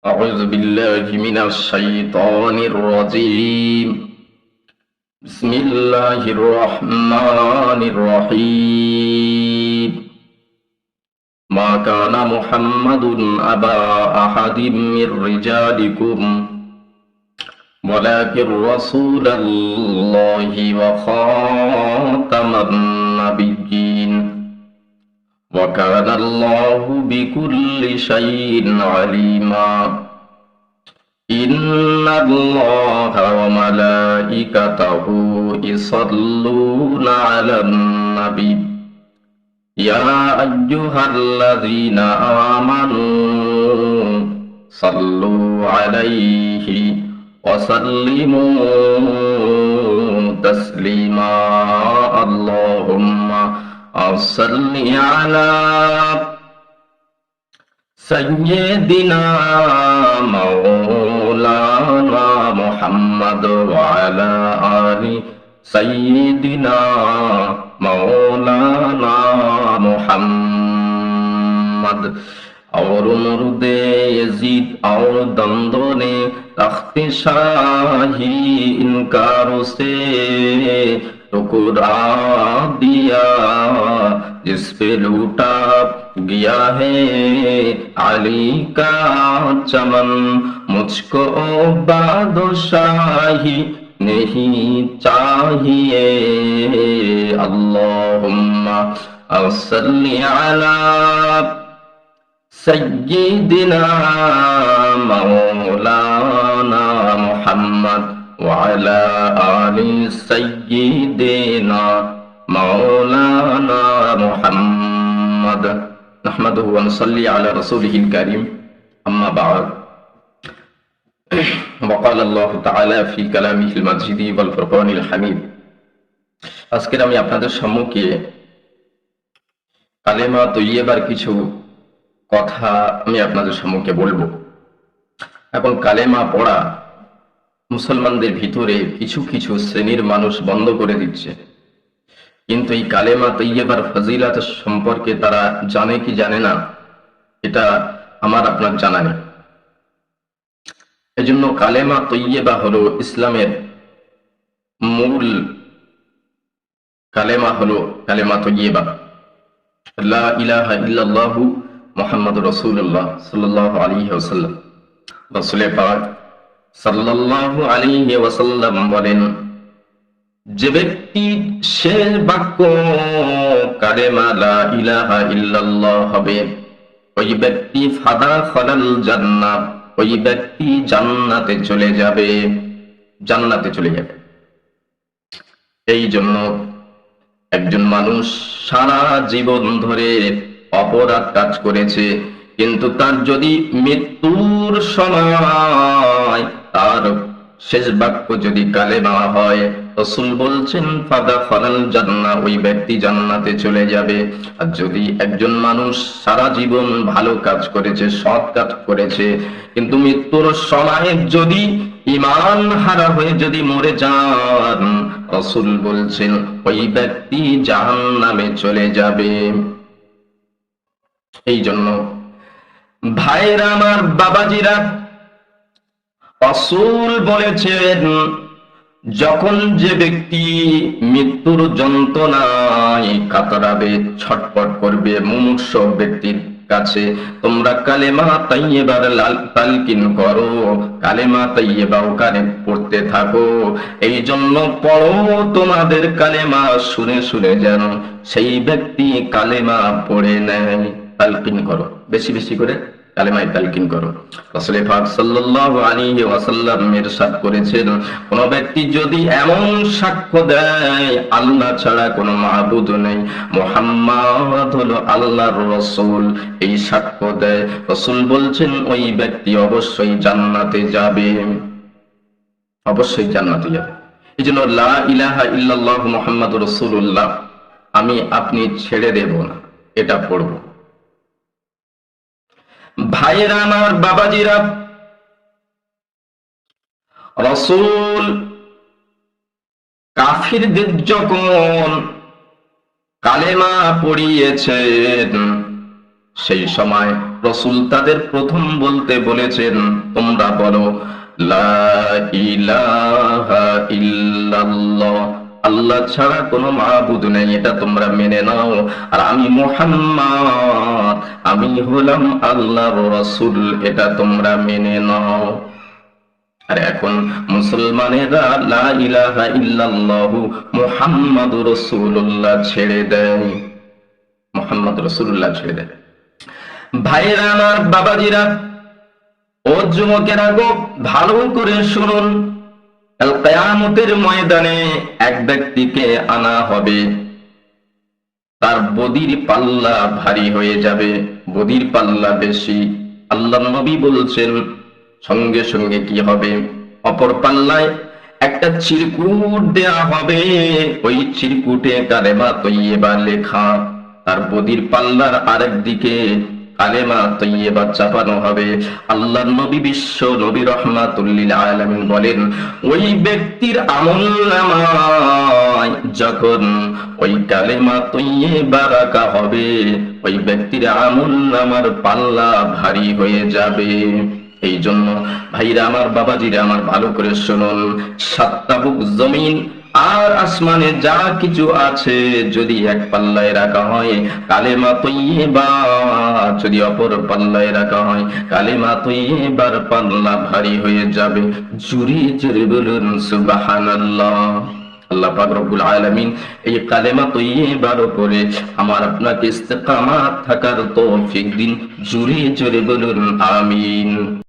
أعوذ بالله من الشيطان الرجيم. بسم الله الرحمن الرحيم. ما كان محمد أبا أحد من رجالكم ولكن رسول الله وخاتم النبيين وكان الله بكل شيء عليما. إن الله وملائكته يصلون على النبي يا أيها الذين آمنوا صلوا عليه وسلموا تسليما. اللهم صل على سيدنا مولانا محمد وعلى آل سيدنا مولانا محمد. और मुर्दे यजीद और दंदों ने तख्त शाही इनकारों से टुकड़ा दिया जिस पे लूटा गया है अली का चमन. मुझको बादशाही नहीं चाहिए. अल्लाहुम्मा सल्ली अला सय्यिदिना मौलाना मुहम्मद वअला आलि सय्यिदिना मौलाना मुहम्मद. नहमदुहु व नसल्ली अला रसूलिहिल करीम. अम्मा बाद. वक़ाल अल्लाहु ताआला फी कलामिहिल मजीद वल फुरक़ानिल हमीद. আজকে আমি আপনাদের সম্মুখে কালেমা তৈয়্যিবার কিছু কথা আমি আপনাদের সম্মুখে বলবো. এখন কালেমা পড়া মুসলমানদের ভিতরে কিছু কিছু শ্রেণীর মানুষ বন্ধ করে দিচ্ছে, কিন্তু এই কালেমা তৈয়্যিবার ফজিলত সম্পর্কে তারা জানে কি জানে না এটা আমার আপনার জানা নেই. এজন্য কালেমা তৈয়্যিবা হলো ইসলামের মূল. কালেমা হলো কালেমা তৈয়্যিবা লা ইলাহা ইল্লাল্লাহু মুহাম্মাদুর রাসূলুল্লাহ সাল্লাল্লাহু আলাইহি ওয়াসাল্লাম. রাসূল পাক সাল্লাল্লাহু আলাইহি ওয়াসাল্লাম বলেন, যে ব্যক্তি শেষ বাক্য কালেমা লা ইলাহা ইল্লাল্লাহ হবে ওই ব্যক্তি ফাদাখালাল জান্নাহ, ওই ব্যক্তি জান্নাতে চলে যাবে. জান্নাতে চলে যাবে. এই জন্য একজন মানুষ সারা জীবন ধরে অপরাধ কাজ করেছে, কিন্তু তার যদি মৃত্যুর সময় তার শেষ বাক্য যদি কালেমা হয়, রাসূল বলছেন ফাদাখালাল জান্নাহ, ওই ব্যক্তি জান্নাতে চলে যাবে. আর যদি একজন মানুষ সারা জীবন ভালো কাজ করেছে, সৎ কাজ করেছে, কিন্তু মৃত্যুর সময় যদি ঈমান হারা হয়ে যদি মরে যান, রাসূল বলছেন ওই ব্যক্তি জাহান্নামে চলে যাবে. এই জন্য ভাইরা আমার, বাবাজিরা, রাসূল বলেছেন যখন যে ব্যক্তি মৃত্যুর যন্ত্রণায় কাতরাবে, ছটফট করবে, মুমূর্ষ ব্যক্তির কাছে তোমরা কালেমা তাইয়্যিবার তালকিন করো, কালেমা তাইয়্যিবা ওখানে পড়তে থাকো. এই জন্য পড়ো তোমাদের কালেমা শুনে শুনে যেন সেই ব্যক্তি কালেমা পড়ে নেয়. তালকিন করো, বেশি বেশি করে কালেমায় তালকিন করো. রাসূল পাক সাল্লাল্লাহু আলাইহি ওয়াসাল্লাম ইরশাদ করেছেন, কোন ব্যক্তি যদি এমন সাক্ষ্য দেয় আল্লাহ ছাড়া কোনো মাবুদ নেই, মুহাম্মদ হলো আল্লাহর রাসূল, এই সাক্ষ্য দেয়, রাসূল বলছেন ওই ব্যক্তি অবশ্যই জান্নাতে যাবে. অবশ্যই জান্নাতে যাবে. এই জন্য লা ইলাহা ইল্লাল্লাহ মুহাম্মাদুর রাসূলুল্লাহ আমি আপনি ছেড়ে দেব না, এটা পড়ব. ভাইয়েরা আমার, বাবাজিরা, রাসূল কাফিরদের যখন কালেমা পড়িয়েছেন সেই সময় রাসূল তাদের প্রথম বলতে বলেছেন, তোমরা বলো লা ইলাহা ইল্লাল্লাহ, আল্লাহ ছাড়া কোনো মাবুদ নেই, এটা তোমরা মেনে নাও। আর আমি মুহাম্মদ, আমি হলাম আল্লাহর রাসূল, এটা তোমরা মেনে নাও। আর এখন মুসলমানেরা লা ইলাহা ইল্লাল্লাহু মুহাম্মাদুর রাসূলুল্লাহ ছেড়ে দেয়, মুহাম্মদ রাসূলুল্লাহ ছেড়ে দেয়। ভাইরা আমার, বাবাজিরা, ও যুবকেরা গো, ভালো করে শুনুন। কাল কিয়ামতের ময়দানে এক ব্যক্তিকে আনা হবে, তার বদির পাল্লা ভারী হয়ে যাবে, বদির পাল্লা বেশি। আল্লাহর নবী বলছেন সঙ্গে সঙ্গে কি হবে? অপর পাল্লায় একটা চিরকুট দেয়া হবে, ওই চিরকুটে কালেমা তৈয়্যিবা লেখা। তার বদির পাল্লার আরেক দিকে কালেমা তৈয়্যিবা চাপানো হবে। আল্লাহর নবী বিশ্ব নবী রাহমাতুল লিল আলামিন বলেন, ওই ব্যক্তির আমলনামায় যখন ওই কালেমা তৈয়্যিবা রাখা হবে, ওই ব্যক্তির আমলনামার পাল্লা ভারী হয়ে যাবে। এই জন্য ভাইরা আমার, বাবাজিরা আমার, ভালো করে শুনুন। সাতটা বুক জমিন আর আসমানে যা কিছু আছে, যদি এক পাল্লায় রাখা হয় কালেমা তৈয়্যিবা, যদি অপর পাল্লায় রাখা হয় কালেমা তৈয়্যিবার পাল্লা ভারী হয়ে যাবে। জুরি জুরি বলুন সুবহানাল্লাহ। আল্লাহ পাক রব্বুল আলামিন এই কালেমা তৈয়্যিবার উপরে আমার আপনাকে ইস্তেকামাত থাকার তৌফিক দিন। জুরি জুরি বলুন আমিন।